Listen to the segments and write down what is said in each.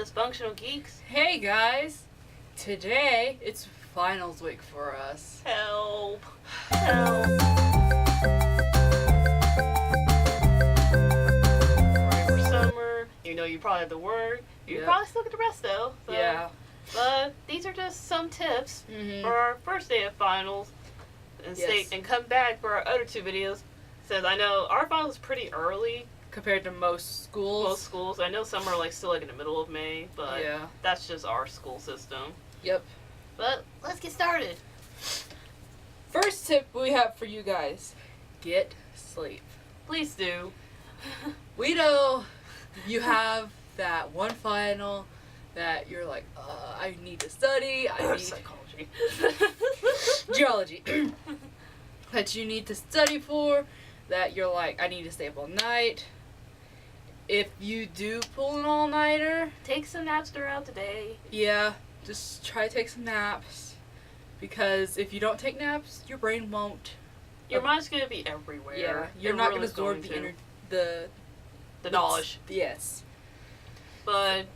Dysfunctional Geeks. Hey guys! Today, it's finals week for us. Help. Help. Right for summer. You know you probably have to work. You probably still get the rest though. So. Yeah. But these are just some tips for our first day of finals. And come back for our other two videos. Since I know our finals is pretty early. Compared to most schools. I know some are still in the middle of May, but that's just our school system. Yep. But let's get started. First tip we have for you guys. Get sleep. Please do. We know you have that one final that you're like, I need to study. I need psychology. Geology. That you need to study for. That you're like, I need to stay up all night. If you do pull an all-nighter, take some naps throughout the day. Yeah, just try to take some naps. Because if you don't take naps, your brain won't. Your mind's going to be everywhere. Yeah, you're not going to absorb the knowledge. Yes. But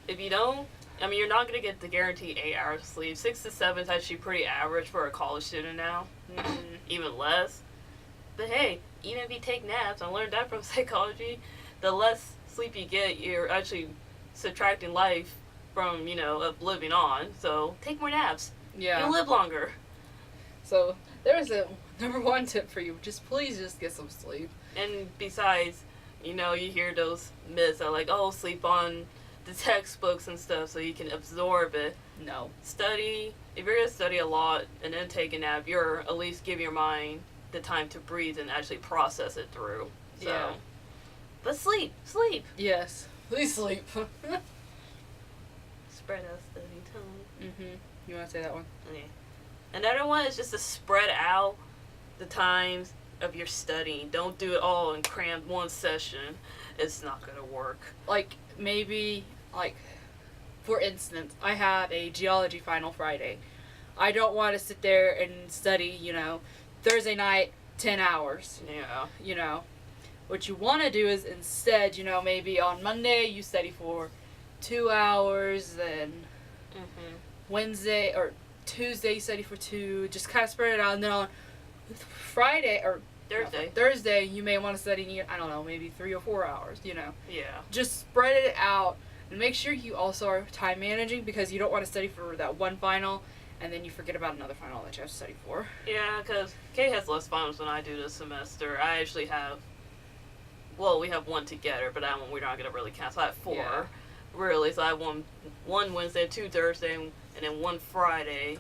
if you don't, you're not going to get the guaranteed 8 hours of sleep. 6 to 7 is actually pretty average for a college student now. Even less. But hey, even if you take naps, I learned that from psychology, the less sleep you get, you're actually subtracting life from, of living on. So take more naps. Yeah. You'll live longer. So there's a number one tip for you. Please get some sleep. And besides, you hear those myths that like, oh, sleep on the textbooks and stuff so you can absorb it. No. Study. If you're going to study a lot and then take a nap, you're at least give your mind the time to breathe and actually process it through. So. Yeah. But sleep. Yes. Please sleep. Spread out study time. You want to say that one? Okay. Another one is just to spread out the times of your studying. Don't do it all in crammed one session. It's not going to work. Maybe, for instance, I have a geology final Friday. I don't want to sit there and study, Thursday night, 10 hours. Yeah. What you want to do is instead, maybe on Monday you study for 2 hours, then Wednesday or Tuesday you study for 2, just kind of spread it out, and then on Friday or Thursday you may want to study, I don't know, maybe 3 or 4 hours, Yeah. Just spread it out and make sure you also are time managing because you don't want to study for that one final and then you forget about another final that you have to study for. Yeah, because Kay has less finals than I do this semester. I actually have, we have one together, but that one we're not going to really count. So I have 4, really. So I have one Wednesday, 2 Thursday, and then 1 Friday.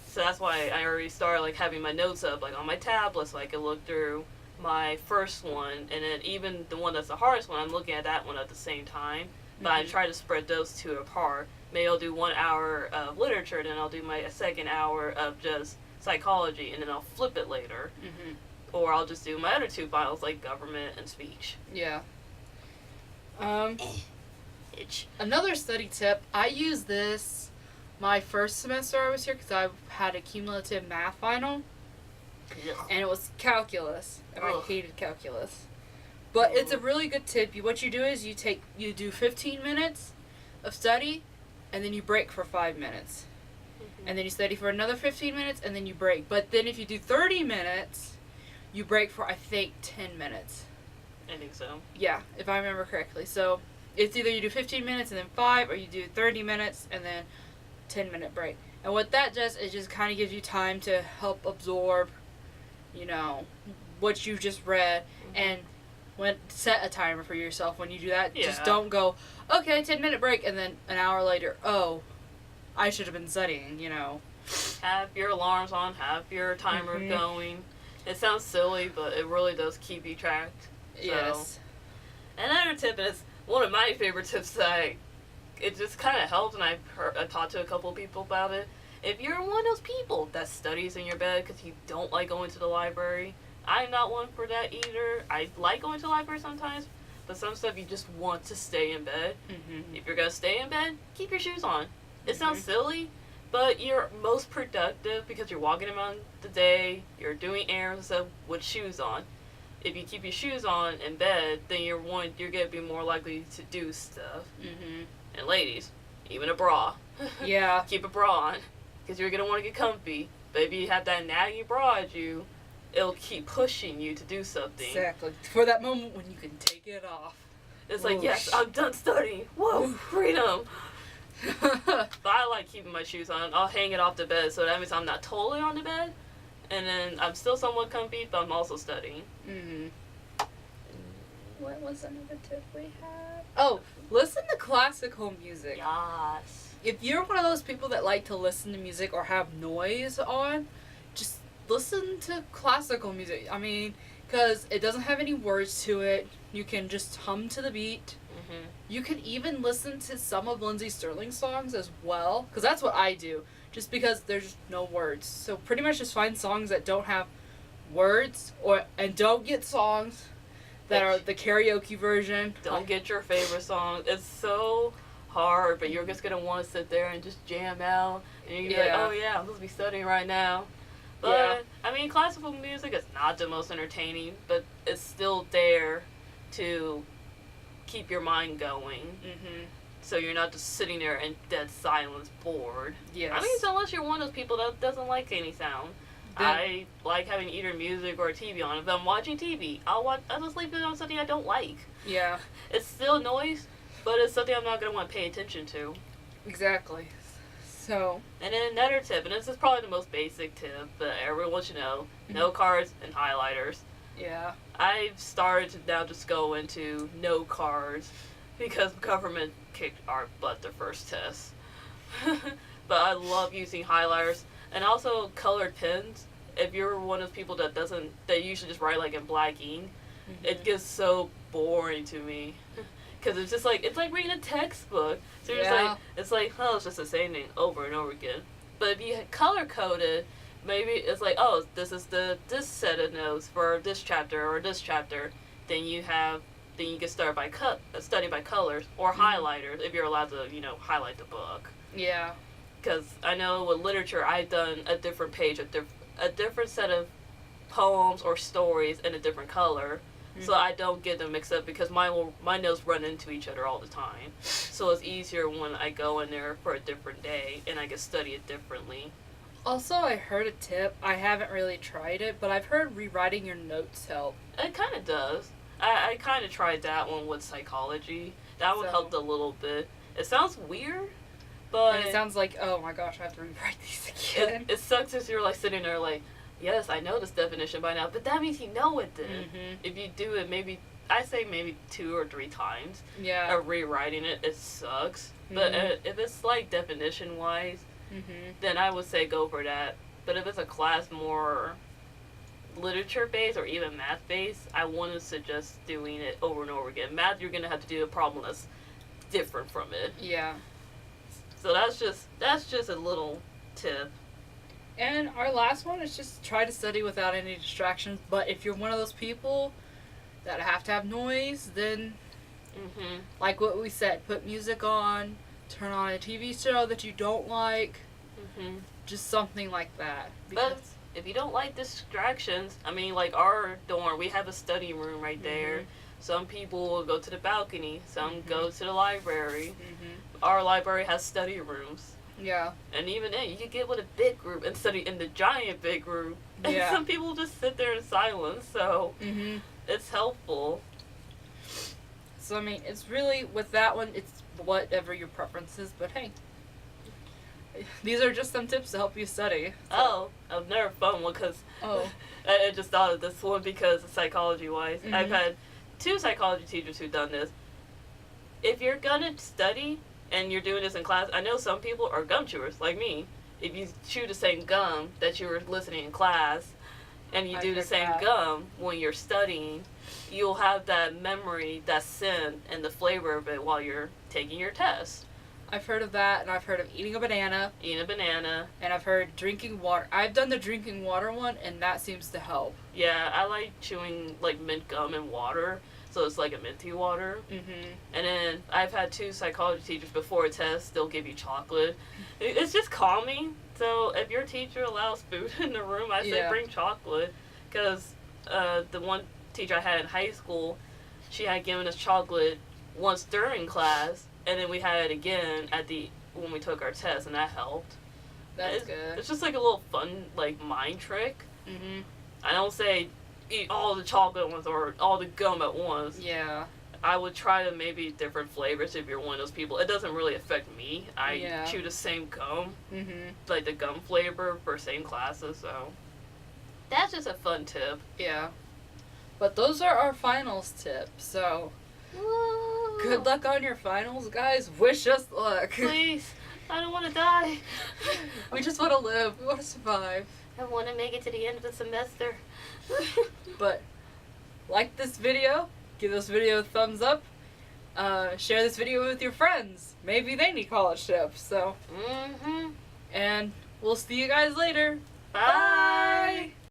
So that's why I already started having my notes up on my tablet so I can look through my first one, and then even the one that's the hardest one, I'm looking at that one at the same time. But I try to spread those two apart. Maybe I'll do 1 hour of literature, then I'll do my second hour of just psychology, and then I'll flip it later. Or I'll just do my other 2 finals, like government and speech. Yeah. Another study tip, I used this my first semester I was here because I had a cumulative math final. And it was calculus, and I hated calculus. But it's a really good tip. What you do is you do 15 minutes of study, and then you break for 5 minutes. And then you study for another 15 minutes, and then you break. But then if you do 30 minutes, you break for, I think, 10 minutes. I think so. Yeah, if I remember correctly. So it's either you do 15 minutes and then 5, or you do 30 minutes and then 10-minute break. And what that does is just kind of gives you time to help absorb, what you just read, and set a timer for yourself when you do that. Yeah. Just don't go, okay, 10-minute break, and then an hour later, I should have been studying, Have your alarms on, have your timer going. It sounds silly, but it really does keep you tracked. So. Yes. Another tip is, one of my favorite tips it just kind of helps, and I've talked to a couple of people about it. If you're one of those people that studies in your bed because you don't like going to the library, I'm not one for that either. I like going to the library sometimes, but some stuff you just want to stay in bed. If you're going to stay in bed, keep your shoes on. It sounds silly, but you're most productive because you're walking around the day, you're doing errands and stuff with shoes on. if you keep your shoes on in bed, then you're going to be more likely to do stuff. Mm-hmm. And ladies, even a bra. Yeah. Keep a bra on. Because you're going to want to get comfy. But if you have that nagging bra at you, it'll keep pushing you to do something. Exactly. For that moment when you can take it off. It's like, yes, I'm done studying. Whoa, freedom. But I like keeping my shoes on. I'll hang it off the bed, so that means I'm not totally on the bed. And then I'm still somewhat comfy, but I'm also studying. Mm-hmm. What was another tip we had? Oh, listen to classical music. Yes. If you're one of those people that like to listen to music or have noise on, just listen to classical music. I mean, because it doesn't have any words to it. You can just hum to the beat. Mm-hmm. You can even listen to some of Lindsey Sterling's songs as well, because that's what I do, just because there's no words. So pretty much just find songs that don't have words, and don't get songs that are the karaoke version. Don't get your favorite song. It's so hard, but you're just going to want to sit there and just jam out. And you're like, oh yeah, I'm supposed to be studying right now. But, I mean, classical music is not the most entertaining, but it's still there to keep your mind going. Mm-hmm. So you're not just sitting there in dead silence, bored. Yes. I mean, unless you're one of those people that doesn't like any sound. I like having either music or a TV on. If I'm watching TV, I'll just leave it on something I don't like. Yeah. It's still noise, but it's something I'm not going to want to pay attention to. Exactly. So. And then another tip, and this is probably the most basic tip, but everyone should know, note cards and highlighters. Yeah. I've started to now just go into note cards because government kicked our butt the first test. But I love using highlighters and also colored pens. If you're one of those people that usually just write like in black ink, it gets so boring to me. Because it's just like, it's like reading a textbook. So you're just like, it's like, oh, it's just the same thing over and over again. But if you color coded, maybe it's like, oh, this is this set of notes for this chapter or this chapter. Then you can start study by colors or highlighters if you're allowed to, highlight the book. Yeah. Because I know with literature, I've done a different page, a different set of poems or stories in a different color. So I don't get them mixed up because my notes run into each other all the time. So it's easier when I go in there for a different day and I can study it differently. Also, I heard a tip. I haven't really tried it, but I've heard rewriting your notes help. It kind of does. I kind of tried that one with psychology. That one helped a little bit. It sounds weird, but... And it sounds like, oh my gosh, I have to rewrite these again. It sucks if you're like sitting there like, yes, I know this definition by now, but that means you know it then. Mm-hmm. If you do it maybe 2 or 3 times of rewriting it, it sucks. Mm-hmm. But if it's like definition-wise, then I would say go for that. But if it's a class more literature-based or even math-based, I wouldn't suggest doing it over and over again. Math, you're going to have to do a problem that's different from it. Yeah. So that's just a little tip. And our last one is just try to study without any distractions. But if you're one of those people that have to have noise, then like what we said, put music on, turn on a TV show that you don't like, just something like that. But if you don't like distractions, I mean, like our dorm, we have a study room right there. Some people will go to the balcony, some go to the library. Our library has study rooms. Yeah. And even then, you can get with a big group and study in the giant big group. And some people just sit there in silence, so it's helpful. So, I mean, it's really, with that one, it's whatever your preference is, but hey. These are just some tips to help you study. So. Oh, another fun one, because I just thought of this one because psychology-wise. I've had 2 psychology teachers who've done this. If you're gonna study and you're doing this in class, I know some people are gum chewers, like me. If you chew the same gum that you were listening in class, and you do the same gum when you're studying, you'll have that memory, that scent, and the flavor of it while you're taking your test. I've heard of that, and I've heard of eating a banana. And I've heard drinking water. I've done the drinking water one, and that seems to help. Yeah, I like chewing, like, mint gum and water. So it's like a minty water. And then I've had 2 psychology teachers before a test, they'll give you chocolate. It's just calming. So if your teacher allows food in the room, I say bring chocolate. Because the one teacher I had in high school, she had given us chocolate once during class, and then we had it again when we took our test, and that helped. That's good. It's just like a little fun, like, mind trick. Mm-hmm. I don't say eat all the chocolate ones or all the gum at once. Yeah. I would try to maybe different flavors if you're one of those people. It doesn't really affect me. I chew the same gum, like the gum flavor for same classes, so that's just a fun tip. Yeah. But those are our finals tips, so Woo. Good luck on your finals, guys. Wish us luck. Please. I don't want to die. We just want to live. We want to survive. I want to make it to the end of the semester. But like this video, give this video a thumbs up, share this video with your friends. Maybe they need college tips, so. And we'll see you guys later. Bye.